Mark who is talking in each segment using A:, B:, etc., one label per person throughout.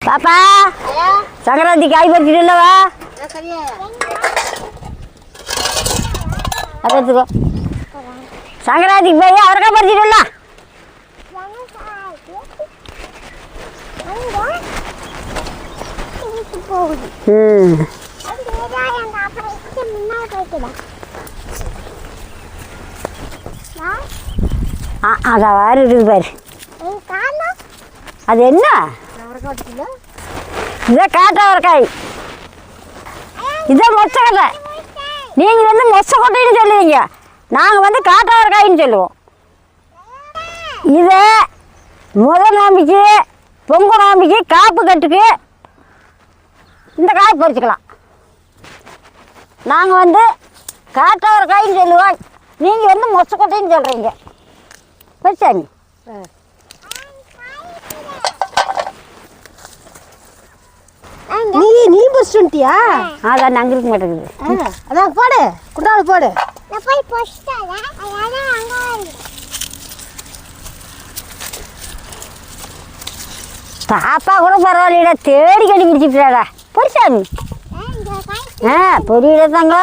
A: பாப்பா சங்கராந்தி காய் பறிச்சுட்டுல்லவா எடுத்துக்கோ. சங்கராந்திக்கு போய் அவரைக்காய் பறிச்சுட்டுல. அதான் வேறு இருக்குது பாரு. அது என்ன? இதான் காட்டாவரக்காய். இதான் மொச்சக்கொட்டை. நீங்கள் வந்து மொச்சக்கொட்டைன்னு சொல்லுவீங்க, நாங்கள் வந்து காட்டாவரக்காயின்னு சொல்லுவோம். இதை முதல் நோம்பிக்கு, பொங்கல் நோம்பிக்கு, காப்பு கட்டுக்கு இந்த காய் பறிச்சுக்கலாம். நாங்கள் வந்து காட்டாவரக்காயின்னு சொல்லுவோம், நீங்கள் வந்து மொச்சக்கொட்டைன்னு சொல்கிறீங்க. பறிச்சாமி
B: நீ பறிச்சுட்டியா?
A: அதான் அங்கே இருக்க மாட்டேங்குது.
B: அதான் போடு, குண்டால போடு.
A: பாப்பா கூட பரவாயில்லடா, தேடி கண்டுபிடிச்சிட்டாடா. பொரிசாமி பொரியல தாங்க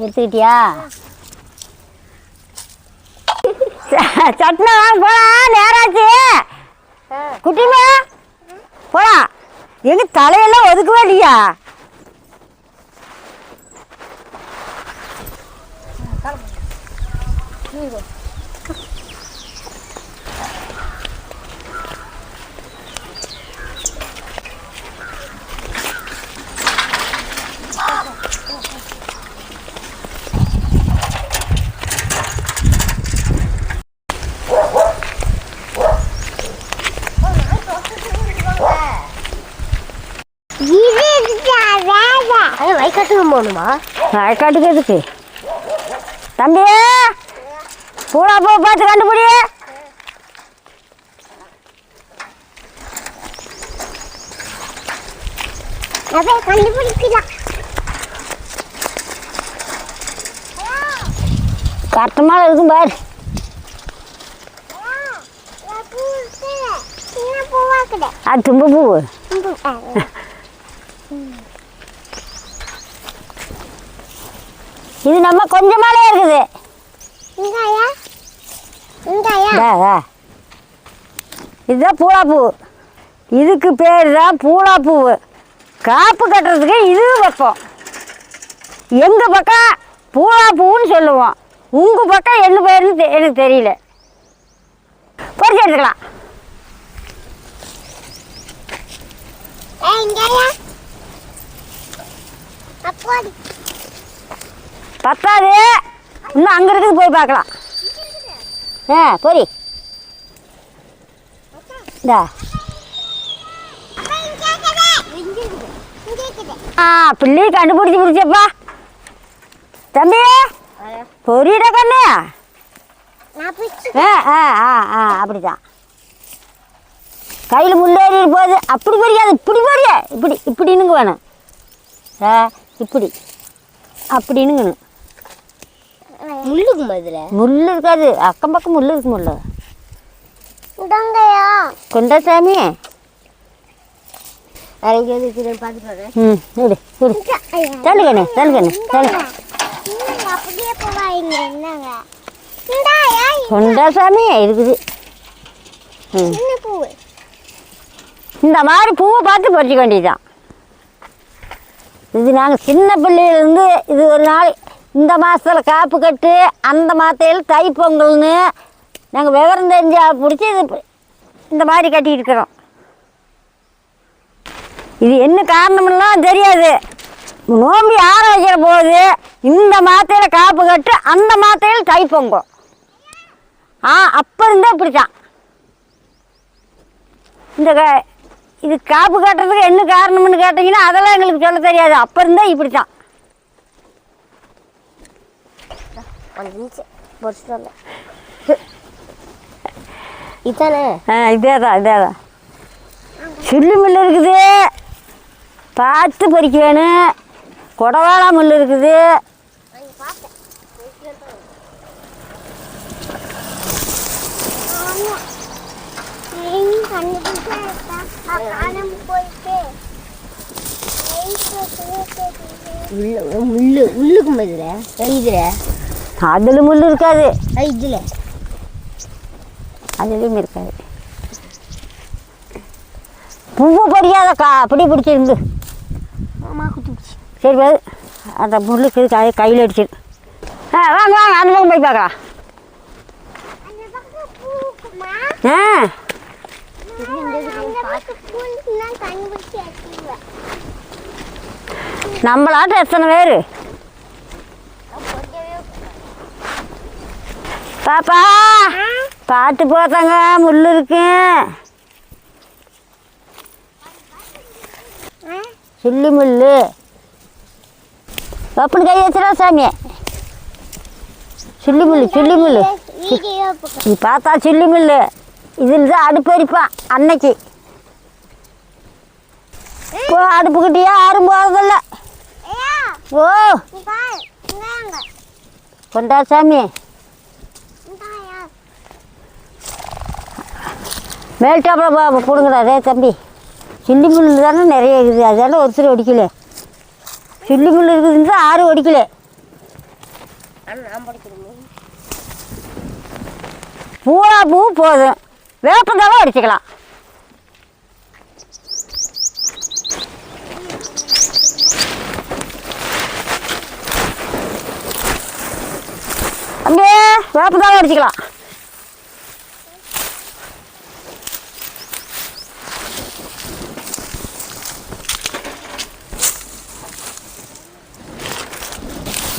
A: எடுத்துக்கிட்டியா? சட்னி வாங்க போலாம், நேராச்சு. குட்டிமா போலாம். எங்க தலையெல்லாம் ஒதுக்கவே இல்லையா?
B: வயக்காட்டுக்கு போகணுமா?
A: வயக்காட்டுக்கு எதுக்கு தம்பி? பூரா பூ பார்த்து கண்டுபிடி. கட்டமாக இருக்கும் பாரு. அது தும்பு பூ. இது நம்ம கொஞ்சமாலே இருக்குது. இதுதான் பூலாப்பூ. இதுக்கு பேர் தான் பூலாப்பூ. காப்பு கட்டுறதுக்கு இது வைப்போம். எங்கள் பக்கம் பூலாப்பூன்னு சொல்லுவோம், உங்கள் பக்கம் என்ன பேருன்னு எனக்கு தெரியல. பறிச்சு எடுத்துக்கலாம். பத்தாது, இன்னும் அங்கே இருக்குது, போய் பார்க்கலாம். பொரி இந்தா. பிள்ளை கண்டுபிடிச்சி பிடிச்சப்பா. தம்பி பொரியிட கண்ணு. அப்படிதான் கையில் முள்ளேறி போகுது. அப்படி பொரியாது, இப்படி பொரிய. இப்படி இப்படினுங்க வேணும். இப்படி அப்படின்னுங்கணும்.
B: முள்ளுக்கு பதில
A: முள் இருக்காது, அக்கம் பக்கம் முள் இருக்கு. முள்ள கொண்டா சாமி. தள்ளுகண்ணு தள்ளுகண்ணு தள்ளு. கொண்டா சாமி இருக்குது. இந்த மாதிரி பூவை பார்த்து பறிக்க வேண்டியதுதான். இது நாங்கள் சின்ன பிள்ளையிலேருந்து இது ஒரு நாள் இந்த மாதத்தில் காப்பு கட்டு, அந்த மாதத்தில் தைப்பொங்கல்னு நாங்கள் விவரம் தெரிஞ்சா பிடிச்சி இது இந்த மாதிரி கட்டிகிட்டு இருக்கிறோம். இது என்ன காரணமெல்லாம் தெரியாது. நோம்பி ஆரோக்கிற போது இந்த மாதத்தில் காப்பு கட்டு, அந்த மாதத்தில் தைப்பொங்கல். அப்போ இருந்தால் இப்படித்தான். இந்த இது காப்பு கட்டுறதுக்கு என்ன காரணம்னு கேட்டிங்கன்னா அதெல்லாம் எங்களுக்கு சொல்ல தெரியாது. அப்போ இருந்தால் இப்படி தான்.
B: இதானே?
A: இதேதான் இதேதான். சில்லு மில்லு இருக்குது, பார்த்து பறிக்க வேணும். கொடவாளா மில்லு இருக்குது.
B: முள்ளுக்கு மாதிரி இதுல
A: அதுல முள் இருக்காது,
B: இதுல
A: அதுலேயும் இருக்காது. பூவை பறியாதக்கா, அப்படி பிடிச்சிருந்து.
B: அம்மா குத்திச்சு.
A: சரி பாரு, அந்த முள்ளுக்கு கையில் அடிச்சிரு. வாங்க வாங்க, அந்த பக்கம் போய் பார்க்கலாம். நம்மளாட்டம் எத்தனை பேர்? பாப்பா பார்த்து போத்தாங்க, முள் இருக்கு. சில்லி முள் அப்படின்னு கை வச்சுடா சாமி. சில்லி முள், சில்லி முள். நீ பார்த்தா சில்லி முள். இதில் தான் அடுப்பு எரிப்பான் அன்னைக்கு. ஓ, அடுப்புக்கிட்டே யாரும் போகிறதில்ல. ஓ கொண்டா சாமி. மேல்டாப்பில் கொடுங்கடா. அதே தம்பி, சில்லி முள் தானே நிறைய இருக்குது. அதெல்லாம் ஒருத்தர் ஒடிக்கல. சில்லி முள் இருக்குதுன்னு தான் யாரும் ஒடிக்கல. பூரா பூ போதும், வேப்பந்தாலும் அடிச்சுக்கலாம். அப்படியே வேப்பந்தாலும் அடிச்சுக்கலாம்.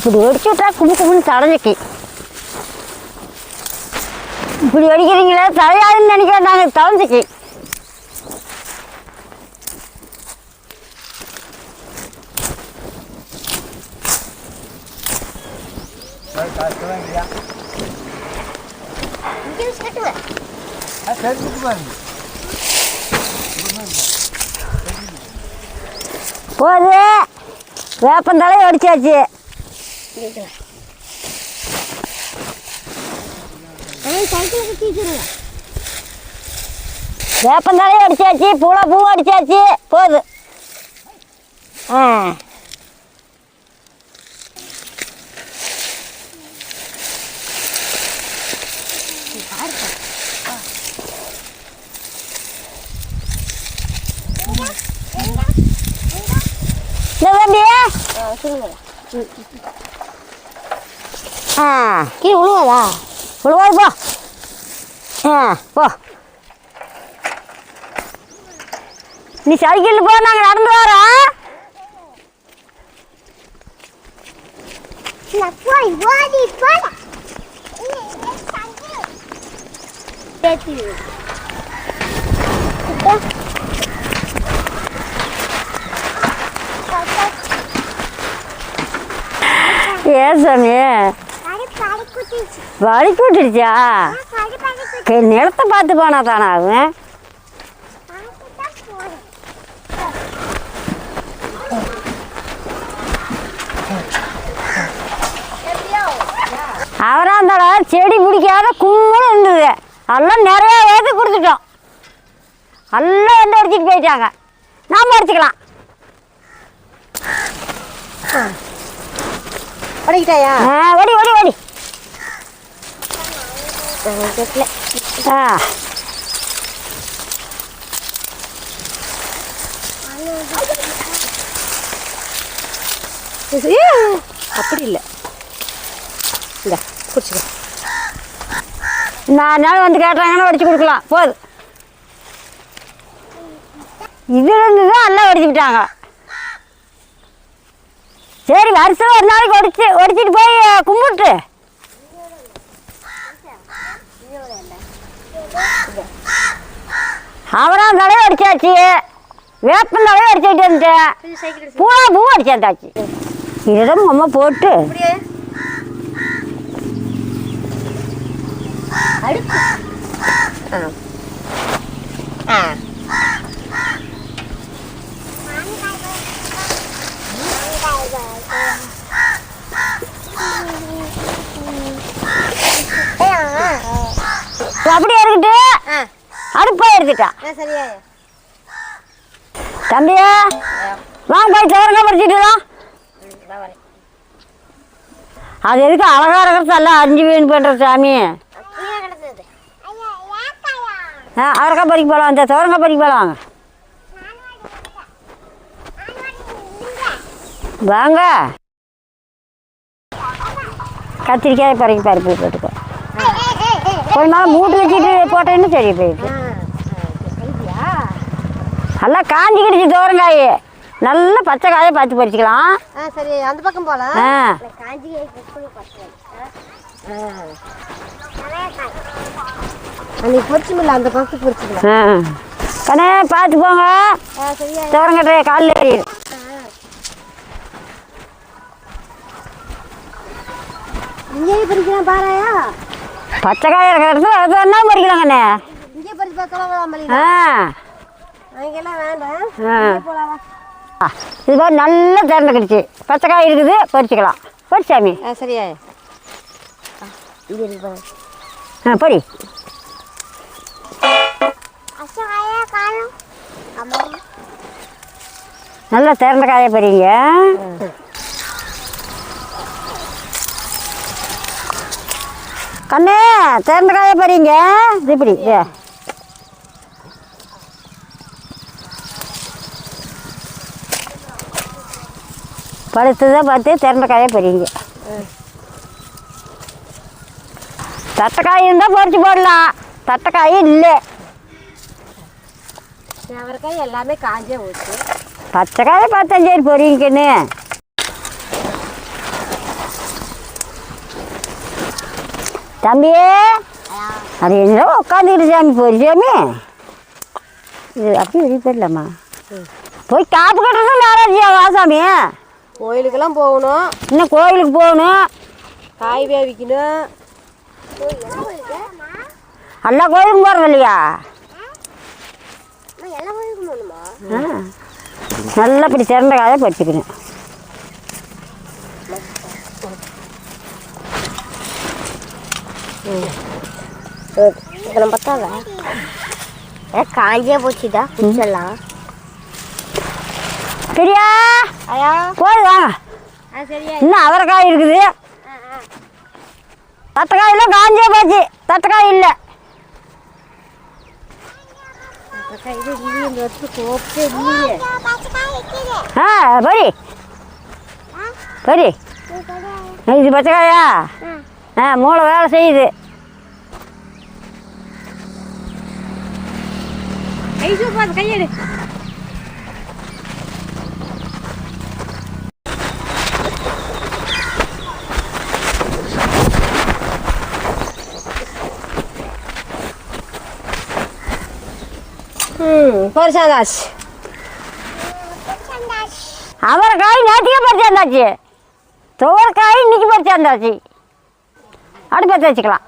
A: இப்படி அடிச்சு விட்டா கும்பு கும்புன்னு தடைஞ்சிக்கு. இப்படி அடிக்கிறீங்களே தலையாதுன்னு நினைக்கிறேன். நாங்கள் தவஞ்சிக்கு போது. வேப்பந்தலையை அடிச்சாச்சு. வேப்பந்தலையும் அடிச்சாச்சு, பூளா பூவும் அடிச்சாச்சு. போகுது.
B: கீழே விழுவாதா?
A: விழுவாது. போ போ. நீ சைக்கிளில் போ, நாங்கள் நடந்து வரோம். ஏன் சாமி வலிக்கு விட்டுருச்சா? நிலத்தை பார்த்து போனா தானே ஆகும். அவராக இருந்தாலும் செடி பிடிக்காத கும்பலும் இருந்தது. எல்லாம் நிறையா ஏற்றி கொடுத்துட்டோம். எல்லாம் வந்து அடிச்சுட்டு போயிட்டாங்க. நாம் அடிச்சுக்கலாம்.
B: அடிக்கிட்டாயா?
A: ஓடி ஓடி ஓடி.
B: அப்படி இல்லை. இந்த குடிச்சுக்க.
A: 4 நாள் வந்து கேட்டாங்கன்னா அடிச்சு கொடுக்கலாம். போது. இதுல இருந்து தான் எல்லாம் அடிச்சுக்கிட்டாங்க. சரி, வருஷம் ஒரு நாளைக்கு ஒடிச்சிட்டு போய் கும்பிட்டு அவராம் தலையை அடிச்சாச்சு, வேப்பம் தலையை அடிச்சுட்டு வந்துட்டேன், பூரா பூ அடிச்சாந்தாச்சு. இதெல்லாம் அம்மா போட்டு அப்படியே இருக்கட்டு. கடுப்பாக எடுத்துட்டா.
B: சரியா
A: தம்பியா வாங்க போய் துவரங்காய் பறிச்சுட்டுலாம். அது எதுக்கு அழகா இருக்கிறது எல்லாம் அரிஞ்சு வீண் பண்ணுற சாமி. அவரைக்காய் பறிக்க போகலாம், இந்த துவரங்காய் பறிக்க போகலாம். வாங்க கத்திரிக்காய் பறிக்க பருப்பு போட்டுக்கோ. கொஞ்ச நாள் மூட்டு வச்சுட்டு போட்டேன்னு சரி போயிடுச்சு. நல்லா காஞ்சிக்கிடுச்சு துவரங்காய். நல்ல பச்சை காயை பார்த்து பறிச்சுக்கலாம்.
B: சரி அந்த பக்கம் போகலாம். அன்னைக்கு பொறிச்சுமில்ல அந்த பக்கம் பொறிச்சுக்கலாம்.
A: கண்ணே பார்த்து போங்க. துவரங்காய் காலில் ஏறிடு.
B: இங்கேயே பறிக்கலாம் பாராயா.
A: பச்சை காய் இருக்கிற இடத்துல அது என்ன பறிக்கலாம் கண்ணே.
B: இங்கே பறிச்சு பார்க்கலாம். அங்கெல்லாம் வேண்டாம்.
A: இது மாதிரி நல்லா திறந்துக்கிடுச்சு. பச்சை காய் இருக்குது, பறிச்சுக்கலாம். பறிச்சாமி.
B: சரியா
A: பறி. நல்லா திறந்த காயை பறிங்க. கண்ணே திறந்த காயை பறிங்க. இது இப்படி பழுத்துதான் பார்த்து திறந்த காயை பறிங்க. தட்டைக்காய் இருந்தால் பறிச்சு போடலாம். தட்டைக்காய் இல்லை.
B: அவரைக்காய் எல்லாமே காஞ்சே ஊற்று.
A: பச்சை காயை பார்த்தஞ்சேரி பொறிங்கன்னு. தம்பியே அது என்ன உட்காந்துக்கிட்டு சாமி பொறிச்சாமி. இது அப்படி வெளியே போயிடலாமா? போய் காப்பு கட்டுறதும் நேராச்சியா வாசாமி.
B: கோயிலுக்கெல்லாம் போகணும்.
A: இன்னும் கோயிலுக்கு போகணும்.
B: காய் வேவிக்கணும்.
A: எல்லா கோயிலுக்கும் போகிறது இல்லையா? நல்லா இப்படி திறந்த காயை பறிச்சுக்கணும்.
B: இதெல்லாம் பத்தாதா? காஞ்சே போச்சுதா குடிச்சிடலாம்.
A: சரியா போய் வாங்க. இன்னும் அவரைக்காய் இருக்குது. தட்டைக்காயெல்லாம் காஞ்சே போச்சு. தட்டைக்காய் இல்லை. பரி பரி இது பச்சைக்காயா? மூளை வேலை செய்யுது.
B: கையெடு. பறிச்சாந்தாச்சு.
A: அவரைக்காய் நேற்றுக்கே பறிச்சாந்தாச்சு. துவரக்காய் இன்னைக்கு பறிச்சாந்தாச்சு. அடுப்பு பற்ற வச்சுக்கலாம்.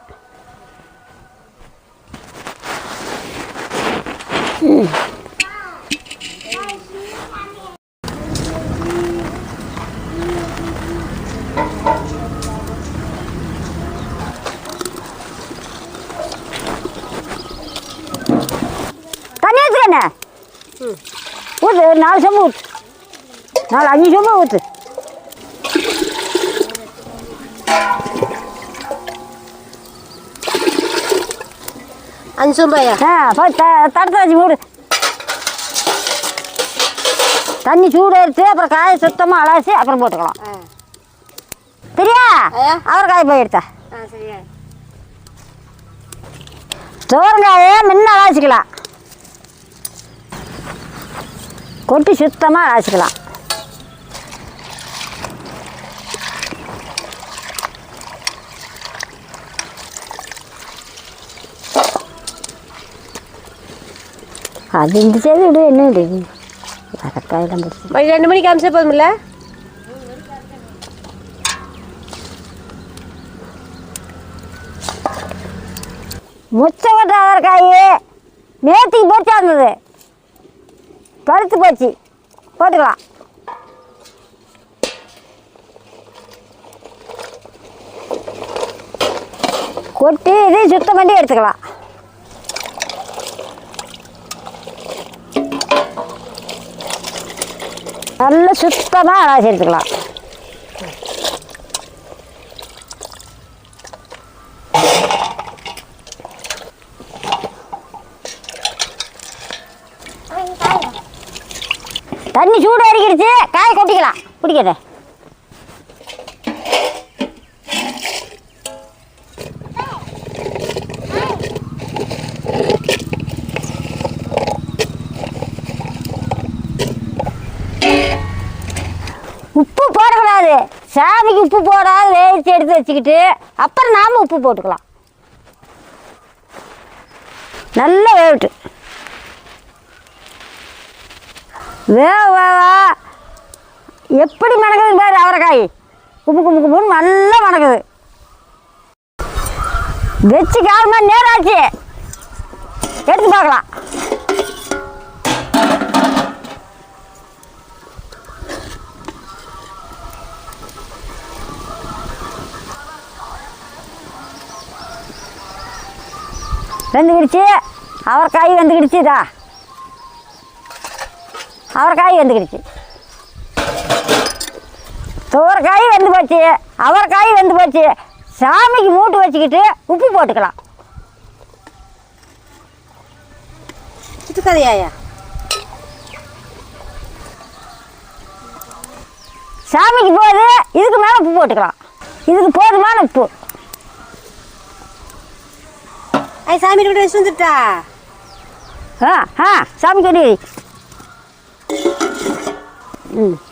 A: தண்ணி ஊற்றுக்கண்ணே. ஊற்று. 4 சொம்பு ஊற்று. 4-5 சொம்பு ஊற்று.
B: அஞ்சு சொம்பாயா?
A: தடுத்து வச்சு மூடு. தண்ணி சூடு எடுத்து அப்புறம் காயை சுத்தமாக அலசி அப்புறம் போட்டுக்கலாம். சரியா? அவரைக்காய் போய் எடுத்தா. துவரங்காயை முன்ன அலசிக்கலாம். கொட்டி சுத்தமாக அலசிக்கலாம். அது இந்த சைடு விடு. என்ன விடு வரக்காயெல்லாம் பிடிச்சி
B: 2 மணிக்கு அமிச்சா போதுமில்ல?
A: முச்சை கொட்ட அவரைக்காய் நேற்றுக்கு பொறிச்சா இருந்தது. பழுத்து போச்சு. போட்டுக்கலாம். கொட்டி இதையும் சுத்தம் பண்ணி எடுத்துக்கலாம். நல்ல சுத்தமாக அலசி எடுத்துக்கலாம். தண்ணி சூடு அரிக்கிடுச்சு, காய் கொட்டிக்கலாம். பிடிக்கத உப்பு போடக்கூடாது. சாமிக்கு உப்பு போடாது வேவிச்சு எடுத்து வச்சுக்கிட்டு அப்புறம் நாம் உப்பு போட்டுக்கலாம். நல்லா வேவிட்டு வேவா எப்படி மணக்குது பாரு. அவரைக்காய் கும்பு கும்பு கும்புன்னு நல்லா மணக்குது. வச்சு 1/4 மணி நேரம் ஆச்சு. எடுத்து பார்க்கலாம். வெந்துக்கிடுச்சு. அவரைக்காய் வெந்துக்கிடுச்சுதா. அவரைக்காய் வெந்துக்கிடுச்சு. துவரைக்காய் வெந்து போச்சு. அவரைக்காய் வெந்து போச்சு. சாமிக்கு மூட்டு வச்சுக்கிட்டு உப்பு போட்டுக்கலாம்.
B: இது கதையாயா?
A: சாமிக்கு போகுது. இதுக்கு மேலே உப்பு போட்டுக்கலாம். இதுக்கு போதுமான உப்பு.
B: சாமி விட்டு வச்சு வந்துட்டா.
A: சாமி கொடி.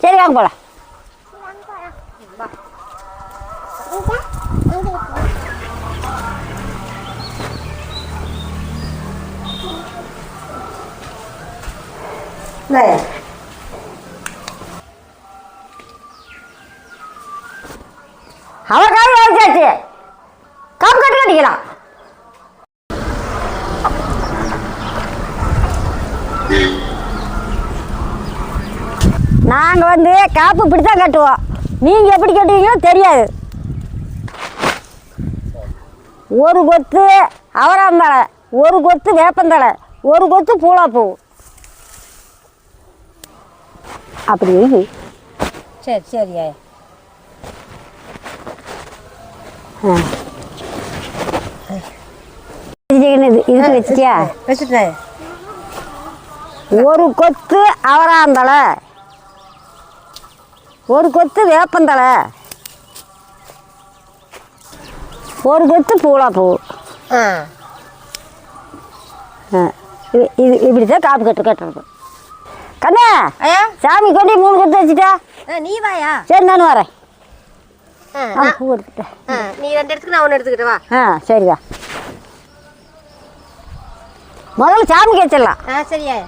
A: சரி வாங்க போகலாம். அவரைக்காய் வச்சாச்சு. காப்பு கட்டு கட்டிக்கலாம். நாங்கள் காப்பு இப்படி தான் கட்டுவோம். நீங்கள் எப்படி கட்டுவீங்களோ தெரியாது. ஒரு கொத்து அவராந்தழை, ஒரு கொத்து வேப்பந்தழை, ஒரு கொத்து பூளாப்பூ. அப்படி இருக்கு.
B: சரி சரியா.
A: இதுக்கு வச்சிட்டியா?
B: வச்சுட்டேன்.
A: ஒரு கொத்து அவராந்தழை, ஒரு கொத்து வேப்பந்தழை, ஒரு கொத்து பூளாப்பூ. இது இப்படி தான் காப்பு கட்டுறது. கண்ணா சாமி கொண்டு 3 கொத்து வச்சுட்டா.
B: நீ வாயா?
A: சரி நான் வரேன். பூ எடுத்துட்டேன்.
B: நீ 2 எடுத்துக்க, நான் 1 எடுத்துக்கிட்டு வா.
A: சரிவா. முதல்ல சாமிக்கு வச்சிடலாம்.
B: சரியா.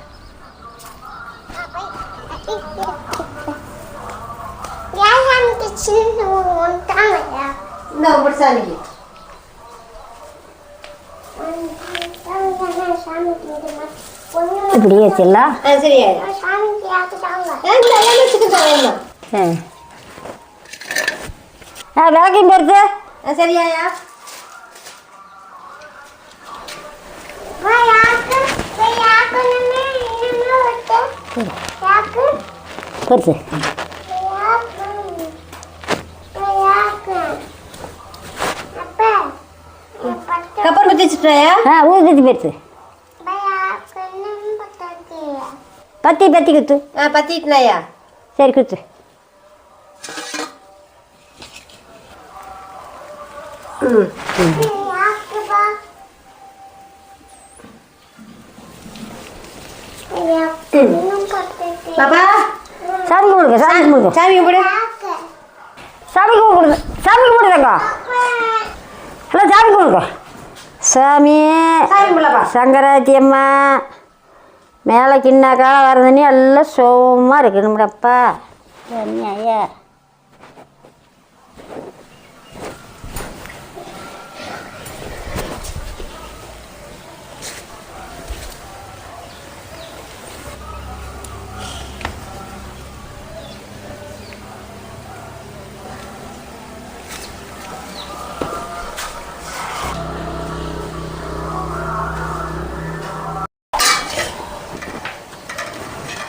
A: இப்படி வச்சிடலாம்.
B: சரியா.
A: விளக்கையும் பொறுத்து.
B: சரியாயா.
A: பொறுத்து.
B: கப்பல் பற்றி வச்சுட்டாயா?
A: ஊதி பெருசு. பத்தி பத்தி குத்து.
B: பத்திட்டுனாயா?
A: சரி குத்து.
B: பாப்பா
A: சாமி கும்பிடுங்க. சாமி கும்பிடுங்க.
B: சாமி கும்பிடு.
A: சாமி கும்பிடுங்க. சாமி கும்பிடுதாங்க. ஹலோ சாமி கும்பிடுங்க. சாமி சங்கராத்தி அம்மா மேலே கிண்ண காலம் வரதுன்னு எல்லாம் சோகமாக இருக்கணும்டப்பா. சாமி ஐயா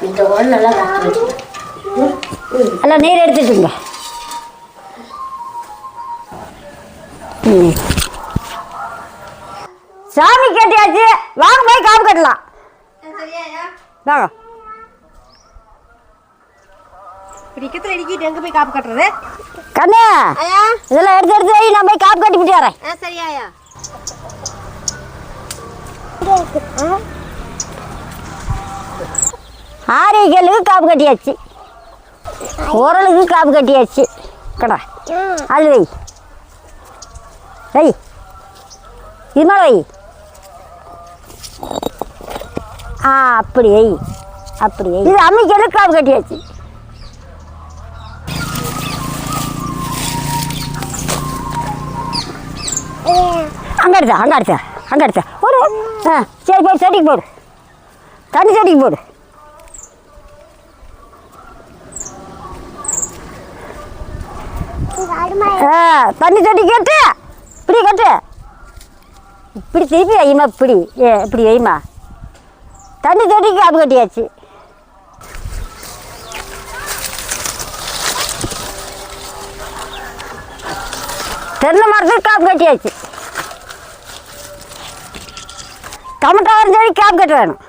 B: இந்த ஓடு நல்லா காத்து.
A: எல்லாம் நீர் எடுத்துட்டுங்க. சாமி கட்டியாச்சு, வாங்க போய் காப்பு கட்டலாம். வாங்க.
B: பிடிக்கத்துல இடிக்கிட்டு எங்க போய் காப்பு கட்டுறது?
A: கண்ணு இதெல்லாம் எடுத்து எடுத்து வை, நான் போய் காப்பு கட்டி விட்டு வரேன்.
B: சரியாயா?
A: ஆரியர்களுக்கு காப்பு கட்டியாச்சு, உரலுக்கு காப்பு கட்டியாச்சு. கடா அது வை வை, இது மேலே வை. அப்படி வை, அப்படி வை. இது அம்மிக்கலுக்கு காப்பு கட்டியாச்சு. அங்கே எடுத்தா, அங்கே எடுத்தா, அங்கே எடுத்தா போடு. சரி போடு, செடிக்கு போடு, தண்ணி செடிக்கு போடு. தண்ணி செடி கட்டு, இப்படி கட்டு, இப்படி திருப்பி வைமா, இப்படி இப்படி வைமா. தண்ணி செடிக்கு காப்பு கட்டியாச்சு. தென்னை மரத்துக்கு காப்பு கட்டியாச்சு. டமட்டாரம் செடி காப்பு கட்ட வேணும்.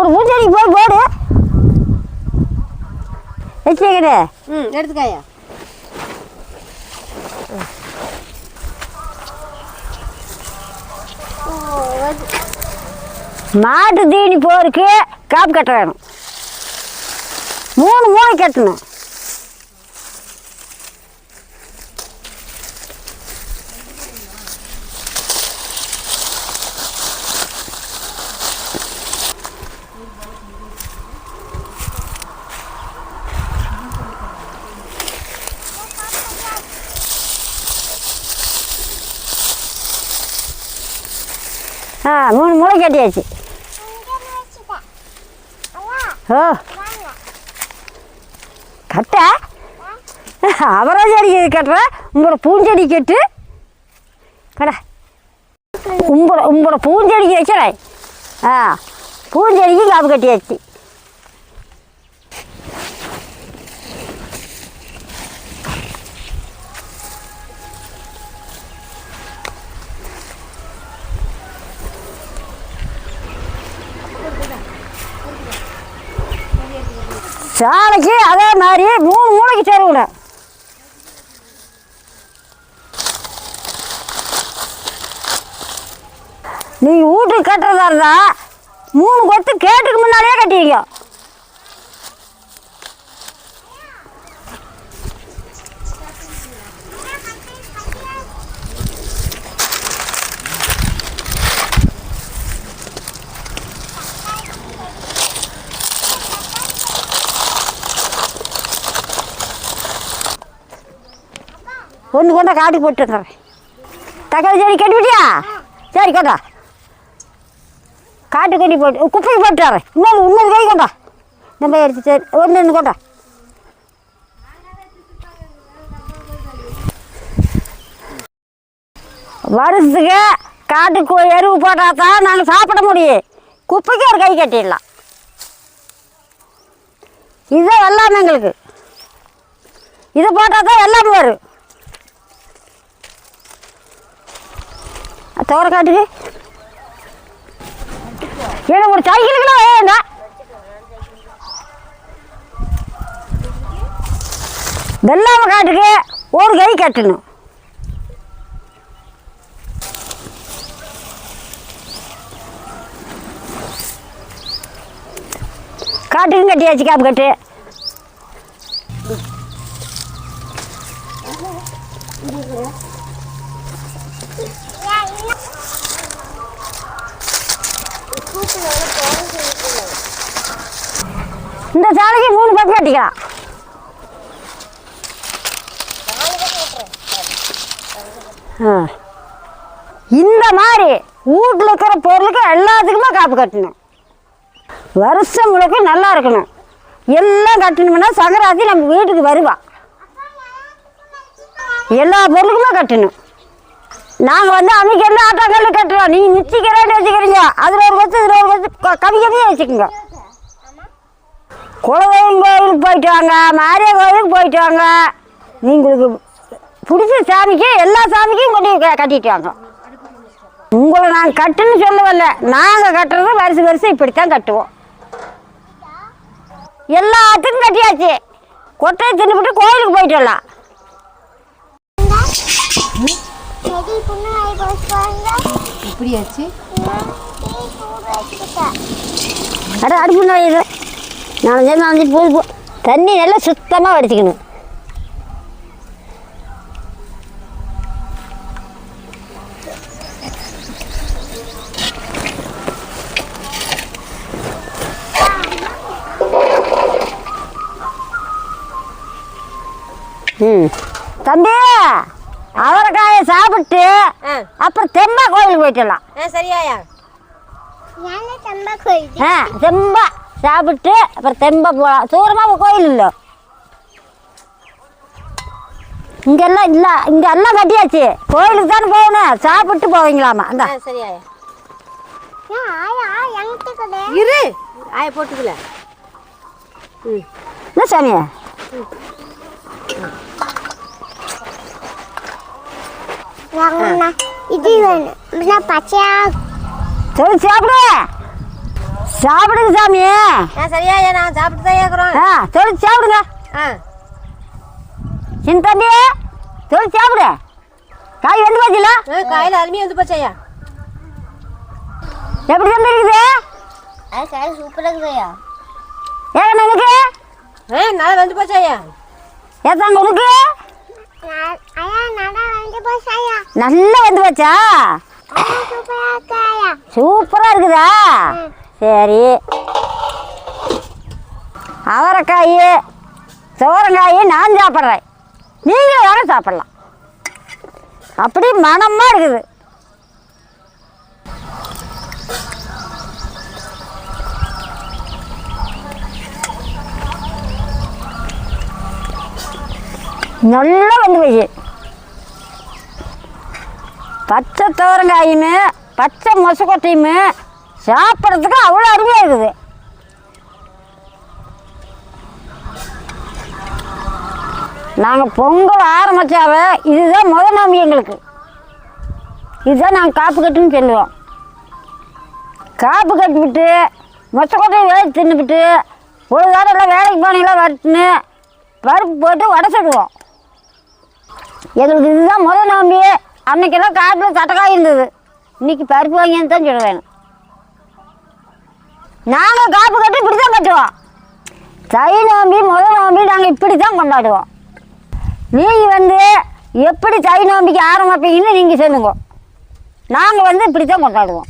A: ஒரு பூச்செடிக்கு போய் போடு வச்சுக்கிட்டு.
B: எடுத்துக்காயா.
A: மாட்டு தீனி போருக்கு காப்பு கட்ட வேணும். 3 மூளை கட்டணும். மூணு மூளை கட்டியாச்சு. ஓ கட்ட அவரா செடி கட்டுற, உங்களோட பூஞ்செடி கட்டு கடை. உங்களோட பூஞ்செடிக்கு வச்சுறேன். பூஞ்செடிக்கு காப்பு கட்டியாச்சு. சாலைக்கு அதே மாதிரி 3 மூளைக்கு சேருவிட. நீங்கள் வீட்டுக்கு கட்டுறதா இருந்தால் 3 கொத்து கேட்டுக்கு முன்னாடியே கட்டிங்க. ஒன்று கொண்டா காட்டுக்கு போட்டு வந்துடுறேன். தக்காளி செடி கட்டிவிட்டியா? சரி கொண்டா, காட்டு கட்டி போட்டு குப்பைக்கு போட்டு வரேன். இன்னொரு கை கொண்டா, நம்ம எடுத்து. சரி ஒன்று கொண்டா. வருஷத்துக்கு காட்டுக்கு எருவு போட்டால் தான் நாங்கள் சாப்பிட முடியும். குப்பைக்கு ஒரு கை கட்டிடலாம். இதுதான் எல்லாமே எங்களுக்கு. இதை போட்டால் தான் எல்லாமே வரும். தோற காட்டுக்கு எனக்கு ஒரு சைக்கிளுக்குலாம் வேங்க. வெள்ளாமை காட்டுக்கு ஒரு கை கட்டணும். காட்டுக்கும் கட்டியாச்சு காப்பு கட்டு. இந்த சாலைக்கு 3 பக்கம் கட்டிக்கலாம். இந்த மாதிரி வீட்டில் இருக்கிற பொருளுக்கு எல்லாத்துக்குமே காப்பு கட்டணும். வருஷம் முழுக்க நல்லா இருக்கணும். எல்லாம் கட்டணும்னா சங்கராத்தி நம்ம வீட்டுக்கு வருவா. எல்லா பொருளுக்குமே கட்டணும். நாங்கள் வந்து அமைக்கல ஆட்டாங்கல் கட்டுறோம். நீங்கள் நிச்சயிக்கிறேன்னு வச்சுக்கிறீங்க. அதில் ஒரு பத்து இதில் ஒரு பத்து கம்மியாக வச்சுக்கோங்க. குலதெய்வம் கோயிலுக்கு போயிட்டு வாங்க, மாரியா கோயிலுக்கு போயிட்டு வாங்க. நீங்களுக்கு பிடிச்ச சாமிக்கு எல்லா சாமிக்கும் கொண்டு கட்டிட்டு வாங்க. உங்களை நாங்கள் கட்டுன்னு சொல்லவில்லை. நாங்கள் கட்டுறது வருஷம் வருஷம் இப்படித்தான் கட்டுவோம். எல்லாத்துக்கும் கட்டியாச்சு. கொட்டையை தின்னுபிட்டு கோயிலுக்கு போயிட்டு வரலாம்.
B: இப்படியாச்சு
A: அடுப்பு நோயுது. நாலஞ்சு போய் தண்ணி நல்லா சுத்தமாக வடிச்சிக்கணும். தம்பி அவரைக்காயை சாப்பிட்டு அப்புறம் தெம்பா கோயிலுக்கு போயிட்டுலாம்.
B: சரியாயா?
A: தெம்பா சாப்பிட்டு அப்புறம் தெம்பா போகலாம். தூரமாக கோயில் இல்லை, இங்கெல்லாம் இல்லை. இங்கே எல்லாம் கட்டியாச்சு. கோயிலுக்கு தானே போகணும். சாப்பிட்டு போவீங்களாமா? அந்த
B: சரியாயா இரு ஆய போட்டுக்கல.
A: என்ன சாமி?
C: இது வேணும் பச்சையா
A: சரி சாப்பிடு. சாப்பிடுங்க சாமி.
B: சரியாயா? நான் சாப்பிட்டு தான் கேட்குறோம்.
A: சரி சாப்பிடுங்க. சின்ன தம்பி சரி சாப்பிடு. காய் வந்து போச்சுல?
B: காயில் அருமையாக வந்து போச்சாயா?
A: எப்படி தம்பி இருக்குது?
C: காய் சூப்பராக இருக்குதுயா.
A: ஏங்க உனக்கு
B: நல்லா வந்து போச்சாயா?
A: ஏதாங்க உனக்கு நல்லா வந்து போச்சா? சூப்பரா இருக்குதா? சரி. அவரைக்காய் சோரங்காய் நான் சாப்பிட்றேன். நீங்களும் வேற சாப்பிடலாம். அப்படி மனமா இருக்குது. நல்லா வந்து போய் பச்சை தோரங்காயுமே பச்சை மொசக்கொட்டையுமே சாப்பிட்றதுக்கு அவ்வளோ அருமையாக இருக்குது. நாங்கள் பொங்கல் ஆரம்பித்தாவே இதுதான் முதல் நோம்பி எங்களுக்கு. இதுதான் நாங்கள் காப்பு கட்டுன்னு சொல்லுவோம். காப்பு கட்டிவிட்டு மொசக்கொட்டையை வேலைக்கு தின்னுக்கிட்டு ஒரு வாரம் எல்லாம் வேலைக்கு போனீங்களா வரட்டுன்னு பருப்பு போட்டு வடை சுடுவோம். எங்களுக்கு இதுதான் முதல் நோம்பி. அன்னைக்கெல்லாம் காட்டில் தட்டக்காய் இருந்தது. இன்னைக்கு பருப்பு வாங்கின்னு தான் சொல்ல வேணும். நாங்கள் காப்பு கட்டி இப்படி தான் கட்டுவோம். தை நோம்பி முதல் நோம்பி நாங்கள் இப்படி தான் கொண்டாடுவோம். நீங்கள் வந்து எப்படி தை நோம்பிக்கு ஆரம்பிப்பீங்கன்னு நீங்கள் சொல்லுங்க. நாங்கள் வந்து இப்படி தான் கொண்டாடுவோம்.